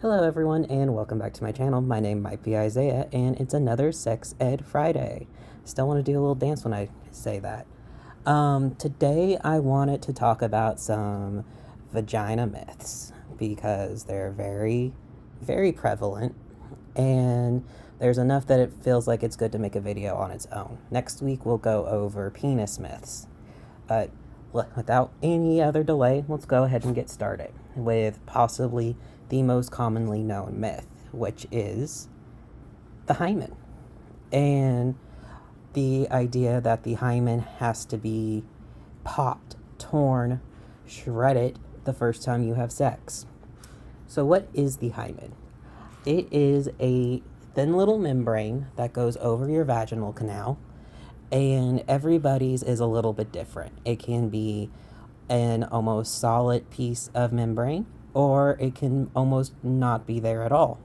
Hello everyone and welcome back to my channel. My name might be Isaiah and it's another Sex Ed Friday. Still want to do a little dance when I say that. Today I wanted to talk about some vagina myths because they're very, very prevalent and there's enough that it feels like it's good to make a video on its own. Next week we'll go over penis myths. But without any other delay, let's go ahead and get started with possibly the most commonly known myth, which is the hymen. And the idea that the hymen has to be popped, torn, shredded the first time you have sex. So, what is the hymen? It is a thin little membrane that goes over your vaginal canal, and everybody's is a little bit different. It can be an almost solid piece of membrane, or it can almost not be there at all.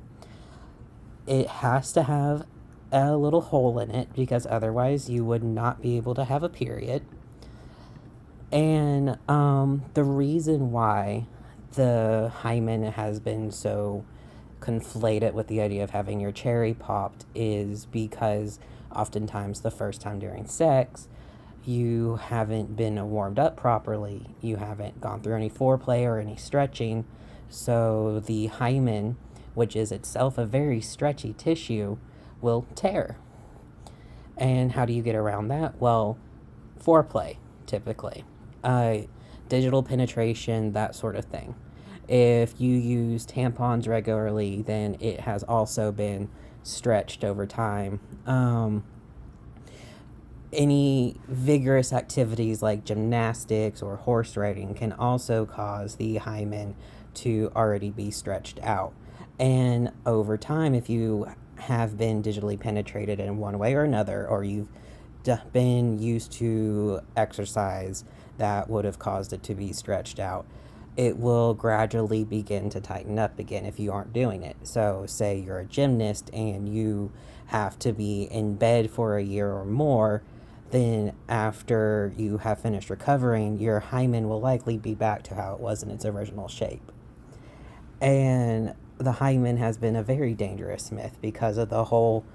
It has to have a little hole in it because otherwise you would not be able to have a period. And the reason why the hymen has been so conflated with the idea of having your cherry popped is because oftentimes the first time during sex, you haven't been warmed up properly, you haven't gone through any foreplay or any stretching, so the hymen, which is itself a very stretchy tissue, will tear. And how do you get around that? Well, foreplay, typically. Digital penetration, that sort of thing. If you use tampons regularly, then it has also been stretched over time. Any vigorous activities like gymnastics or horse riding can also cause the hymen to already be stretched out. And over time, if you have been digitally penetrated in one way or another, or you've been used to exercise that would have caused it to be stretched out, it will gradually begin to tighten up again if you aren't doing it. So, say you're a gymnast and you have to be in bed for a year or more, then after you have finished recovering, your hymen will likely be back to how it was in its original shape. And the hymen has been a very dangerous myth because of the whole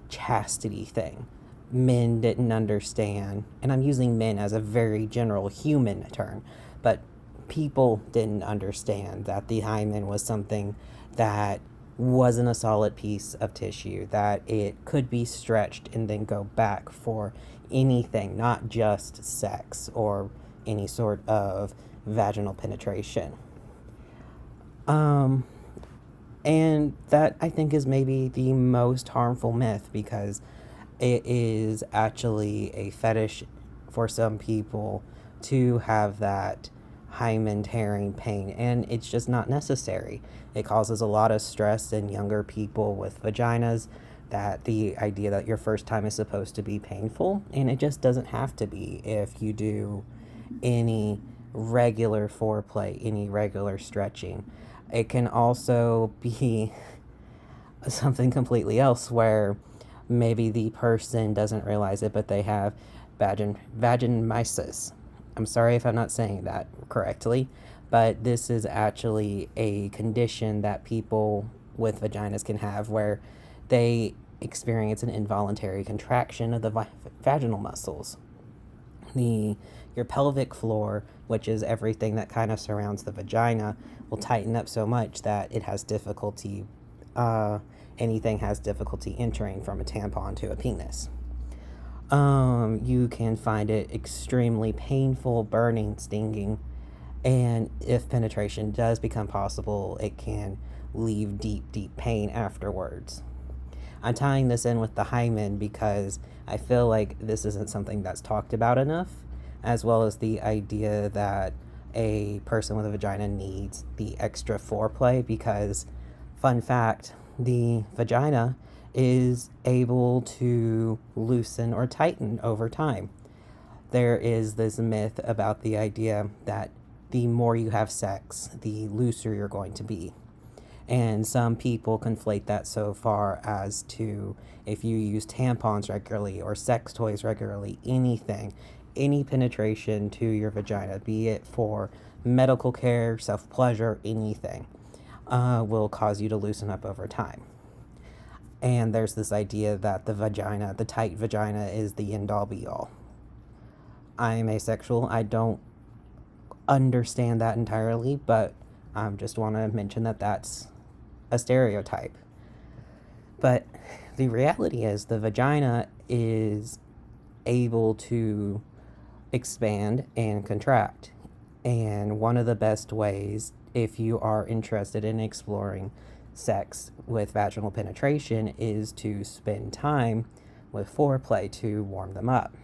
chastity thing. Men didn't understand, and I'm using men as a very general human term, but people didn't understand that the hymen was something that wasn't a solid piece of tissue, that it could be stretched and then go back for anything, not just sex or any sort of vaginal penetration. And that I think is maybe the most harmful myth because it is actually a fetish for some people to have that hymen tearing pain, and it's just not necessary. It causes a lot of stress in younger people with vaginas, that the idea that your first time is supposed to be painful, and it just doesn't have to be if you do any regular foreplay, any regular stretching. It can also be something completely else where maybe the person doesn't realize it, but they have vaginismus. I'm sorry if I'm not saying that correctly, but this is actually a condition that people with vaginas can have where they experience an involuntary contraction of the vaginal muscles. Your pelvic floor, which is everything that kind of surrounds the vagina, will tighten up so much that it has difficulty, anything has difficulty entering from a tampon to a penis. You can find it extremely painful, burning, stinging, and if penetration does become possible, it can leave deep, deep pain afterwards. I'm tying this in with the hymen because I feel like this isn't something that's talked about enough, as well as the idea that a person with a vagina needs the extra foreplay because, fun fact, the vagina is able to loosen or tighten over time. There is this myth about the idea that the more you have sex, the looser you're going to be. And some people conflate that so far as to if you use tampons regularly or sex toys regularly, anything, any penetration to your vagina, be it for medical care, self-pleasure, anything, will cause you to loosen up over time. And there's this idea that the tight vagina, is the end all be all. I am asexual. I don't understand that entirely, but I just want to mention that that's a stereotype. But the reality is the vagina is able to expand and contract. And one of the best ways, if you are interested in exploring sex with vaginal penetration, is to spend time with foreplay to warm them up.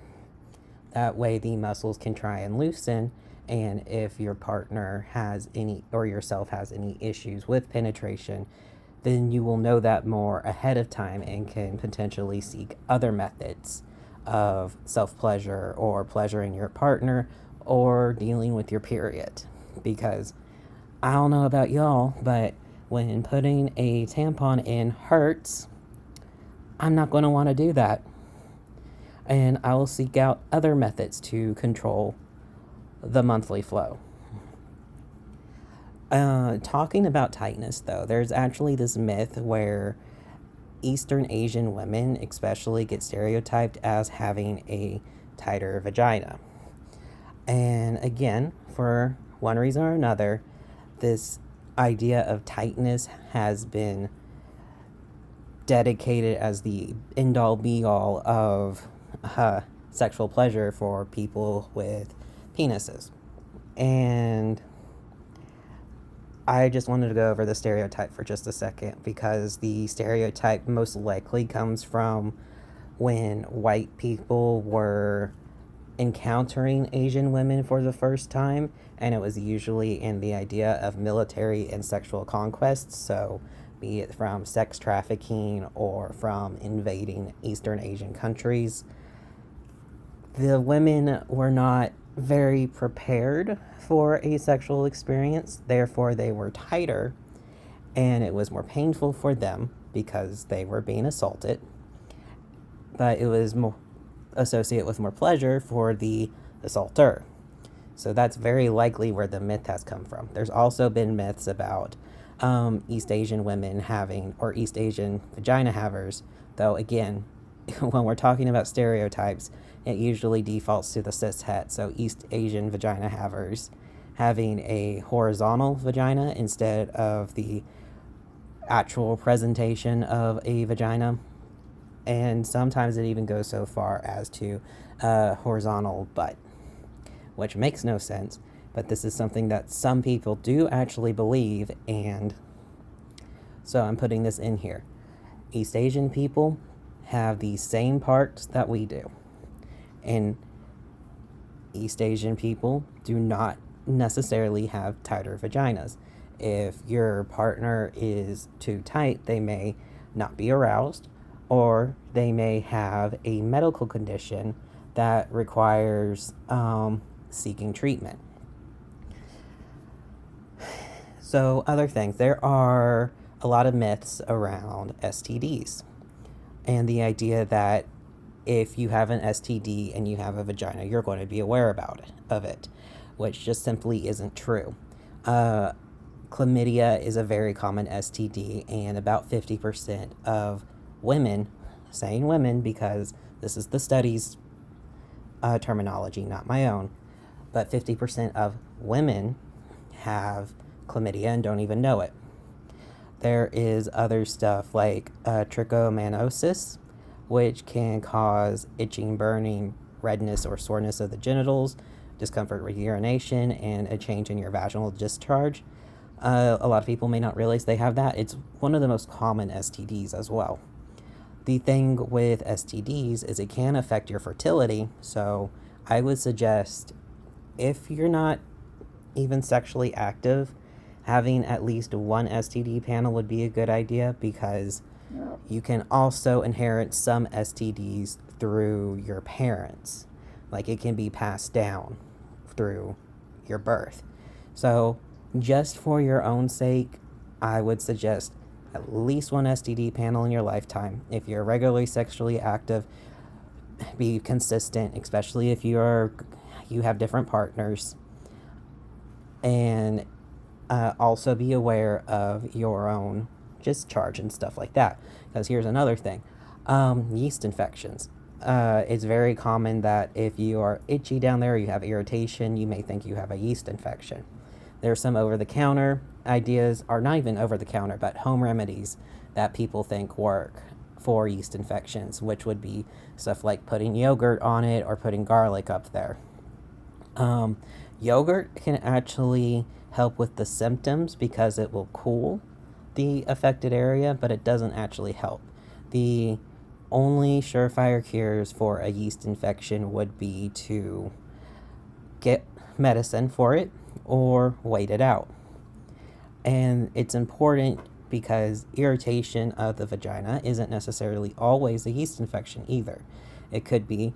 That way, the muscles can try and loosen. And if your partner has any, or yourself has any issues with penetration, then you will know that more ahead of time and can potentially seek other methods of self pleasure or pleasuring your partner or dealing with your period. Because I don't know about y'all, but when putting a tampon in hurts, I'm not going to want to do that. And I will seek out other methods to control the monthly flow. Talking about tightness, though, there's actually this myth where Eastern Asian women, especially, get stereotyped as having a tighter vagina. And again, for one reason or another, this idea of tightness has been dedicated as the end all be all of sexual pleasure for people with penises. And I just wanted to go over the stereotype for just a second, because the stereotype most likely comes from when white people were encountering Asian women for the first time, and it was usually in the idea of military and sexual conquests, so be it from sex trafficking or from invading Eastern Asian countries. The women were not very prepared for a sexual experience, therefore they were tighter, and it was more painful for them because they were being assaulted, but it was more associated with more pleasure for the assaulter. So that's very likely where the myth has come from. There's also been myths about East Asian women having, or East Asian vagina havers, though again, when we're talking about stereotypes, it usually defaults to the cis het. So East Asian vagina havers having a horizontal vagina instead of the actual presentation of a vagina. And sometimes it even goes so far as to horizontal butt, which makes no sense. But this is something that some people do actually believe, and so I'm putting this in here. East Asian people have the same parts that we do, and East Asian people do not necessarily have tighter vaginas. If your partner is too tight, they may not be aroused, or they may have a medical condition that requires seeking treatment. So, other things. There are a lot of myths around STDs, and the idea that if you have an STD and you have a vagina, you're going to be aware of it, which just simply isn't true. Chlamydia is a very common STD, and about 50% of women, saying women because this is the study's terminology, not my own, but 50% of women have chlamydia and don't even know it. There is other stuff like trichomoniasis, which can cause itching, burning, redness or soreness of the genitals, discomfort with urination, and a change in your vaginal discharge. A lot of people may not realize they have that. It's one of the most common STDs as well. The thing with STDs is it can affect your fertility, so I would suggest, if you're not even sexually active, having at least one STD panel would be a good idea, because you can also inherit some STDs through your parents. Like, it can be passed down through your birth. So just for your own sake, I would suggest at least one STD panel in your lifetime. If you're regularly sexually active, be consistent, especially if you have different partners. And Also be aware of your own discharge and stuff like that. Because here's another thing, yeast infections. It's very common that if you are itchy down there, or you have irritation, you may think you have a yeast infection. There's some over-the-counter ideas, or not even over-the-counter, but home remedies that people think work for yeast infections, which would be stuff like putting yogurt on it or putting garlic up there. Yogurt can actually help with the symptoms because it will cool the affected area, but it doesn't actually help. The only surefire cures for a yeast infection would be to get medicine for it or wait it out. And it's important because irritation of the vagina isn't necessarily always a yeast infection either. It could be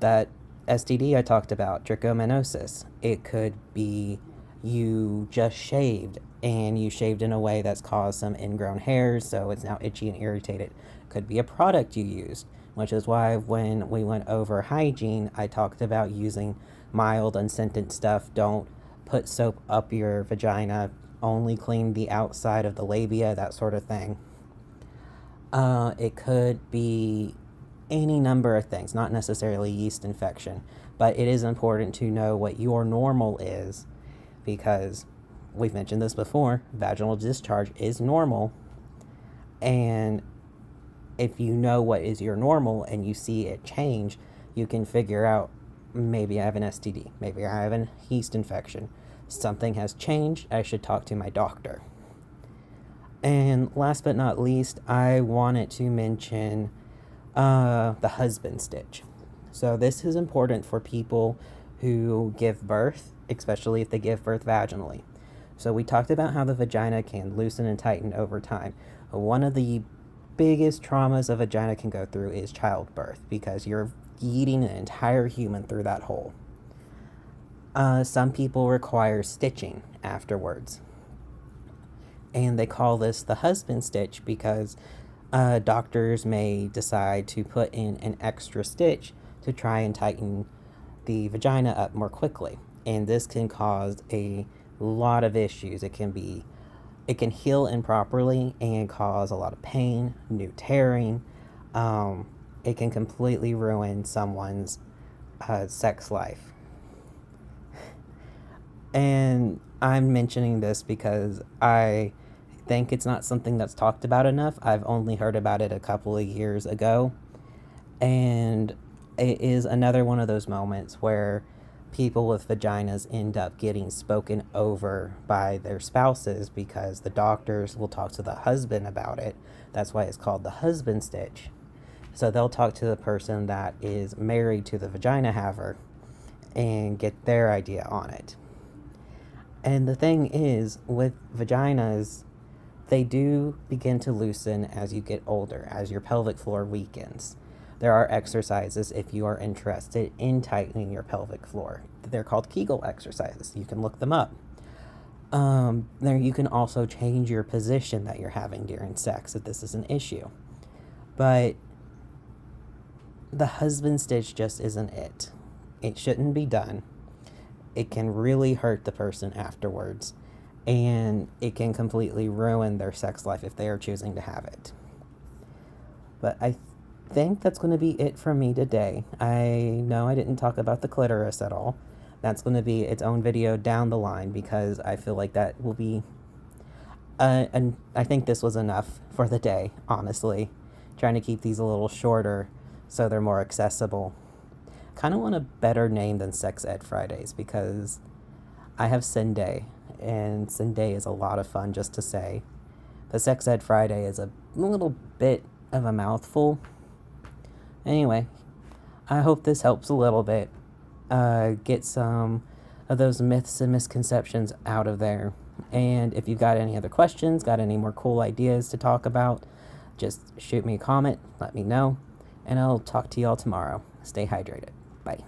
that STD I talked about, trichomoniasis. It could be you just shaved and you shaved in a way that's caused some ingrown hairs, so it's now itchy and irritated. Could be a product you used, which is why when we went over hygiene, I talked about using mild unscented stuff. Don't put soap up your vagina, only clean the outside of the labia, that sort of thing. It could be any number of things, not necessarily yeast infection, but it is important to know what your normal is, because we've mentioned this before, vaginal discharge is normal, and if you know what is your normal and you see it change, you can figure out, maybe I have an STD, maybe I have a yeast infection, something has changed, I should talk to my doctor. And last but not least, I wanted to mention the husband stitch. So this is important for people who give birth, especially if they give birth vaginally. So we talked about how the vagina can loosen and tighten over time. One of the biggest traumas a vagina can go through is childbirth, because you're eating an entire human through that hole. Some people require stitching afterwards, and they call this the husband stitch because doctors may decide to put in an extra stitch to try and tighten the vagina up more quickly, and this can cause a lot of issues. It can heal improperly and cause a lot of pain, new tearing. It can completely ruin someone's sex life. And I'm mentioning this because I think it's not something that's talked about enough. I've only heard about it a couple of years ago. And it is another one of those moments where people with vaginas end up getting spoken over by their spouses because the doctors will talk to the husband about it. That's why it's called the husband stitch. So they'll talk to the person that is married to the vagina haver and get their idea on it. And the thing is, with vaginas, they do begin to loosen as you get older, as your pelvic floor weakens. There are exercises if you are interested in tightening your pelvic floor. They're called Kegel exercises. You can look them up. There you can also change your position that you're having during sex if this is an issue. But the husband stitch just isn't it. It shouldn't be done. It can really hurt the person afterwards, and it can completely ruin their sex life if they are choosing to have it. But I think that's going to be it for me today. I know I didn't talk about the clitoris at all. That's going to be its own video down the line because I feel like that will be and I think this was enough for the day, honestly. Trying to keep these a little shorter so they're more accessible. Kind of want a better name than Sex Ed Fridays because I have Sin Day, and Sin Day is a lot of fun just to say. The Sex Ed Friday is a little bit of a mouthful. Anyway, I hope this helps a little bit. Get some of those myths and misconceptions out of there. And if you've got any other questions, got any more cool ideas to talk about, just shoot me a comment, let me know, and I'll talk to y'all tomorrow. Stay hydrated. Bye.